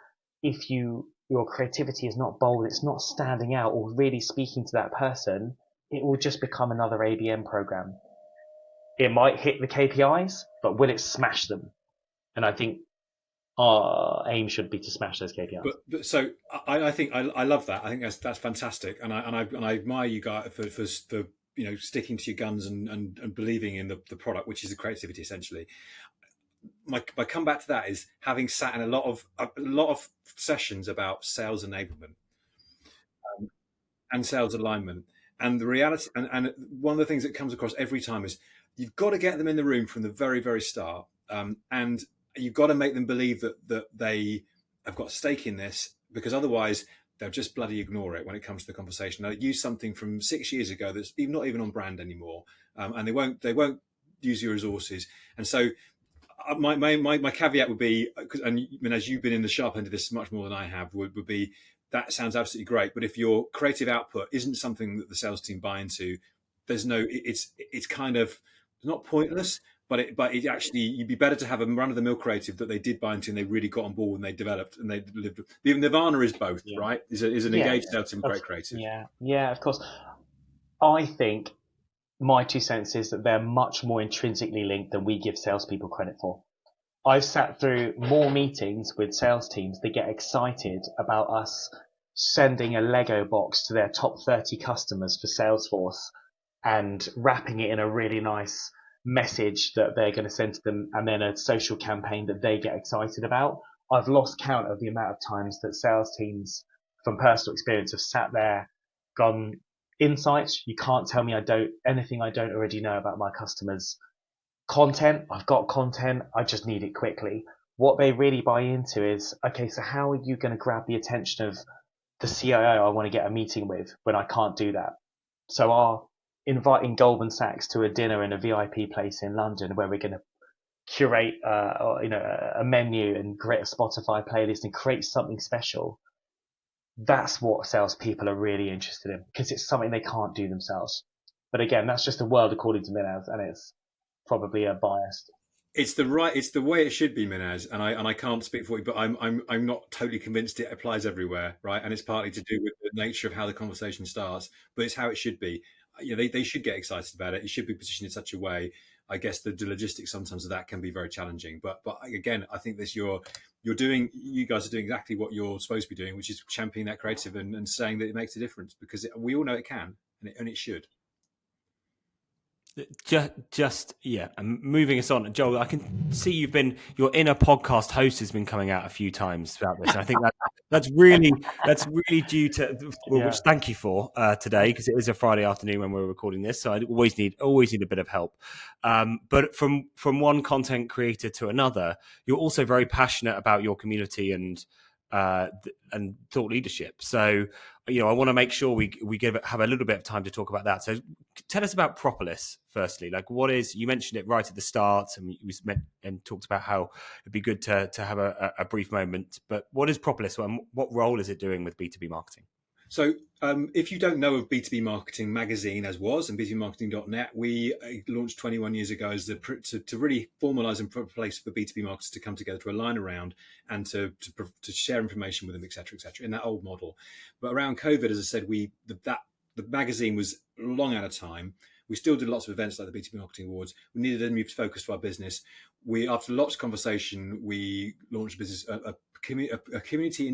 if your creativity is not bold, it's not standing out or really speaking to that person, it will just become another ABM program. It might hit the KPIs, but will it smash them? And I think our aim should be to smash those KPIs. But so I think I love that. I think that's fantastic, and I admire you guys for sticking to your guns and believing in the product, which is the creativity essentially. My comeback to that is having sat in a lot of sessions about sales enablement and sales alignment, and the reality and one of the things that comes across every time is you've got to get them in the room from the very, very start, and you've got to make them believe that they have got a stake in this, because otherwise they'll just bloody ignore it when it comes to the conversation. They'll use something from 6 years ago that's not even on brand anymore, and they won't use your resources. And so my caveat would be, and as you've been in the sharp end of this much more than I have, would be that sounds absolutely great, but if your creative output isn't something that the sales team buy into, it's kind of not pointless, but it actually, you'd be better to have a run of the mill creative that they did buy into and they really got on board and they developed and they lived. The Nirvana is both, right? Is an engaged sales team, great creative. Yeah, of course. I think my 2 cents is that they're much more intrinsically linked than we give salespeople credit for. I've sat through more meetings with sales teams that get excited about us sending a Lego box to their top 30 customers for Salesforce and wrapping it in a really nice message that they're going to send to them, and then a social campaign that they get excited about. I've lost count of the amount of times that sales teams, from personal experience, have sat there, gone, insights, you can't tell me anything I don't already know about my customers. Content, I've got content, I just need it quickly. What they really buy into is, okay, so how are you going to grab the attention of the CIO I want to get a meeting with when I can't do that? So our inviting Goldman Sachs to a dinner in a VIP place in London where we're going to curate a menu and create a Spotify playlist and create something special. That's what salespeople are really interested in, because it's something they can't do themselves. But again, that's just the world according to Minaz, and it's probably a biased. It's the way it should be, Minaz, and I can't speak for you, but I'm not totally convinced it applies everywhere, right? And it's partly to do with the nature of how the conversation starts, but it's how it should be. They should get excited about it. It should be positioned in such a way. I guess the logistics sometimes of that can be very challenging, but again, I think you guys are doing exactly what you're supposed to be doing, which is championing that creative and saying that it makes a difference, because we all know it can, and it should. And moving us on, Joel, I can see your inner podcast host has been coming out a few times throughout this, and I think that's really due to which thank you for today, because it is a Friday afternoon when we're recording this, so I always need a bit of help. But from one content creator to another, you're also very passionate about your community and thought leadership. So, I want to make sure we have a little bit of time to talk about that. So tell us about Propolis, firstly. Like, you mentioned it right at the start, and talked about how it'd be good to have a brief moment. But what is Propolis, and what role is it doing with B2B marketing? So if you don't know of B2B Marketing magazine as was, and b2bmarketing.net, we launched 21 years ago as to really formalise and put a place for B2B marketers to come together, to align around, and to share information with them, etc., in that old model. But around COVID, as I said, the magazine was long out of time. We still did lots of events like the B2B Marketing Awards. We needed a new focus to our business. After lots of conversation, we launched a community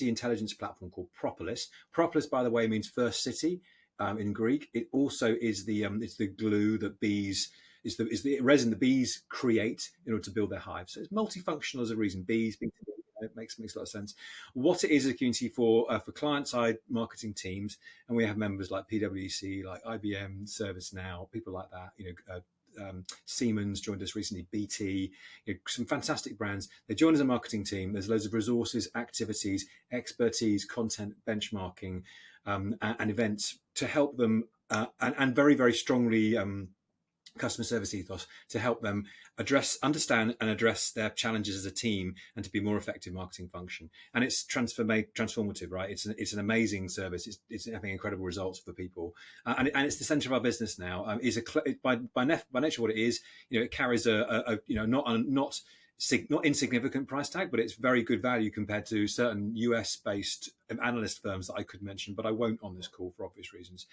intelligence platform called Propolis. Propolis, by the way, means first city in Greek. It also is it's the glue that bees is the resin the bees create in order to build their hives. So it's multifunctional as a reason. Bees, it makes a lot of sense. What it is a community for client-side marketing teams, and we have members like PwC, like IBM, ServiceNow, people like that. Siemens joined us recently, BT, some fantastic brands. They join as a marketing team. There's loads of resources, activities, expertise, content, benchmarking, and events to help them and very, very strongly customer service ethos to help them understand and address their challenges as a team and to be more effective marketing function. And it's transformative, right? It's an amazing service. It's having incredible results for people, and it's the center of our business now. By nature what it is, it carries a not insignificant price tag, but it's very good value compared to certain US-based analyst firms that I could mention, but I won't on this call for obvious reasons.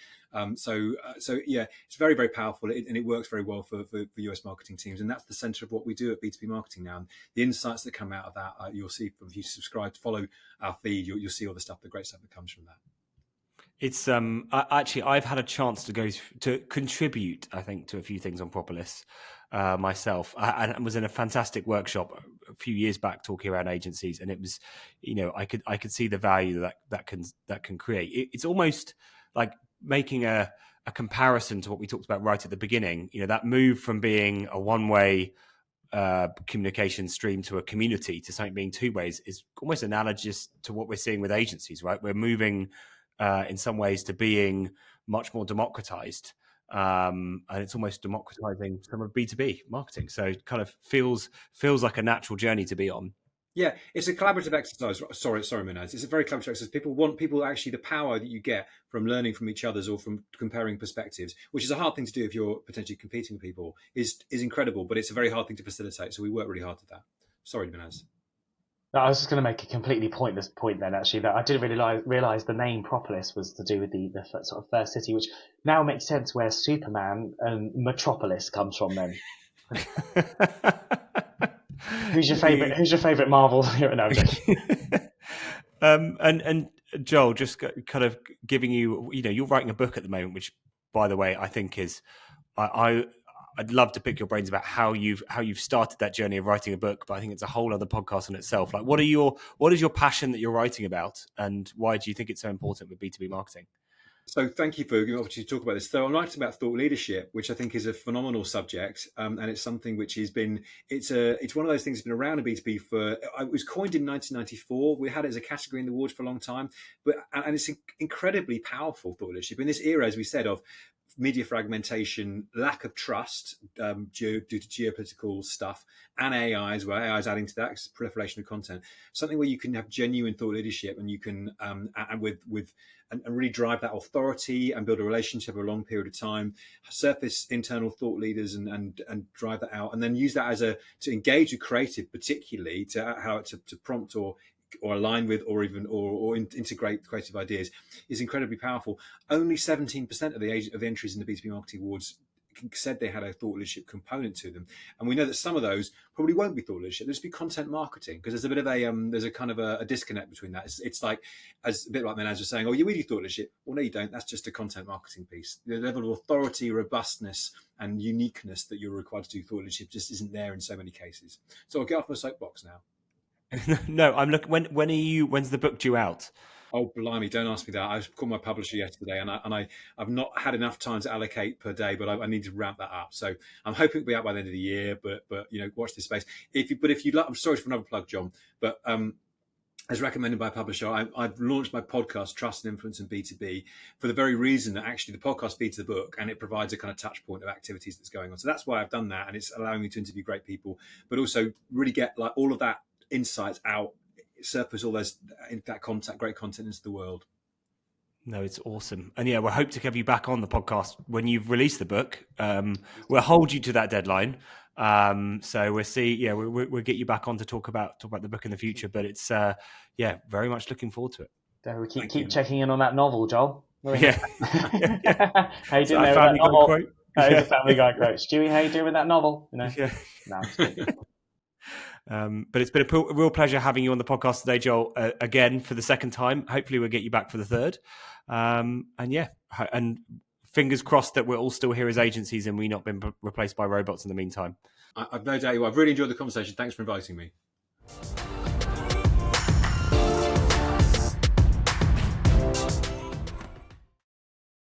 So yeah, it's very, very powerful, and it works very well for US marketing teams, and that's the center of what we do at B2B Marketing now. And the insights that come out of that, you'll see if you subscribe, follow our feed, you'll see all the great stuff that comes from that. It's actually, I've had a chance to go to contribute, I think, to a few things on Propolis myself. I was in a fantastic workshop a few years back talking around agencies, and it was, I could see the value that can create. It's almost like making a comparison to what we talked about right at the beginning. That move from being a one-way communication stream to a community to something being two ways is almost analogous to what we're seeing with agencies, right? We're moving in some ways to being much more democratized, and it's almost democratizing some of B2B marketing. So it kind of feels like a natural journey to be on. Yeah, it's a collaborative exercise. Sorry, Minaz. It's a very collaborative exercise. People actually the power that you get from learning from each other's or from comparing perspectives, which is a hard thing to do if you're potentially competing with people, is incredible. But it's a very hard thing to facilitate. So we work really hard at that. Sorry, Minaz. No, I was just going to make a completely pointless point then, actually, that I didn't really realise the name Propolis was to do with the sort of first city, which now makes sense where Superman and Metropolis comes from then. Who's your favourite Marvel hero? No, and Joel, just kind of giving you, you're writing a book at the moment, which, by the way, I think is, I'd love to pick your brains about how you've started that journey of writing a book, but I think it's a whole other podcast in itself. Like, what is your passion that you're writing about, and why do you think it's so important with B2B marketing? So thank you for giving me the opportunity to talk about this. So I'm writing about thought leadership, which I think is a phenomenal subject, and it's something which has been it's one of those things that's been around in B2B it was coined in 1994. We had it as a category in the awards for a long time, and it's incredibly powerful thought leadership in this era, as we said, of media fragmentation, lack of trust due to geopolitical stuff, and AI as well. AI is adding to that, proliferation of content. Something where you can have genuine thought leadership, and you can and really drive that authority and build a relationship over a long period of time, surface internal thought leaders and drive that out, and then use that to engage with creative, particularly to prompt or align with or integrate creative ideas, is incredibly powerful. Only 17% of the entries in the B2B Marketing Awards said they had a thought leadership component to them, and we know that some of those probably won't be thought leadership. There's be content marketing, because there's a bit of there's a kind of a disconnect between that. It's like, as a bit like Minaz was saying, oh, you really thought leadership. Well, no, you don't. That's just a content marketing piece. The level of authority, robustness, and uniqueness that you're required to do thought leadership just isn't there in so many cases. So I'll get off my soapbox now. No, I'm looking. When's the book due out? Oh, blimey, don't ask me that. I called my publisher yesterday, and I've not had enough time to allocate per day, but I need to ramp that up. So I'm hoping it'll be out by the end of the year, but watch this space. If you like, I'm sorry for another plug, John, but as recommended by a publisher, I've launched my podcast, Trust and Influence in B2B, for the very reason that actually the podcast feeds the book, and it provides a kind of touch point of activities that's going on. So that's why I've done that, and it's allowing me to interview great people, but also really get like all of that insights out, surface all that great content into the world. No, it's awesome. And yeah, we'll hope to have you back on the podcast when you've released the book. We'll hold you to that deadline. So we'll see. Yeah, we'll get you back on to talk about the book in the future. But it's very much looking forward to it. So we keep checking in on that novel, Joel. Yeah. How you doing there with that novel? Quote? That is a Family Guy quote. Stewie, how you doing with that novel? Yeah. No, but it's been a real pleasure having you on the podcast today, Joel, again for the second time. Hopefully we'll get you back for the third. And fingers crossed that we're all still here as agencies and we've not been replaced by robots in the meantime. I've no doubt you. I've really enjoyed the conversation. Thanks for inviting me.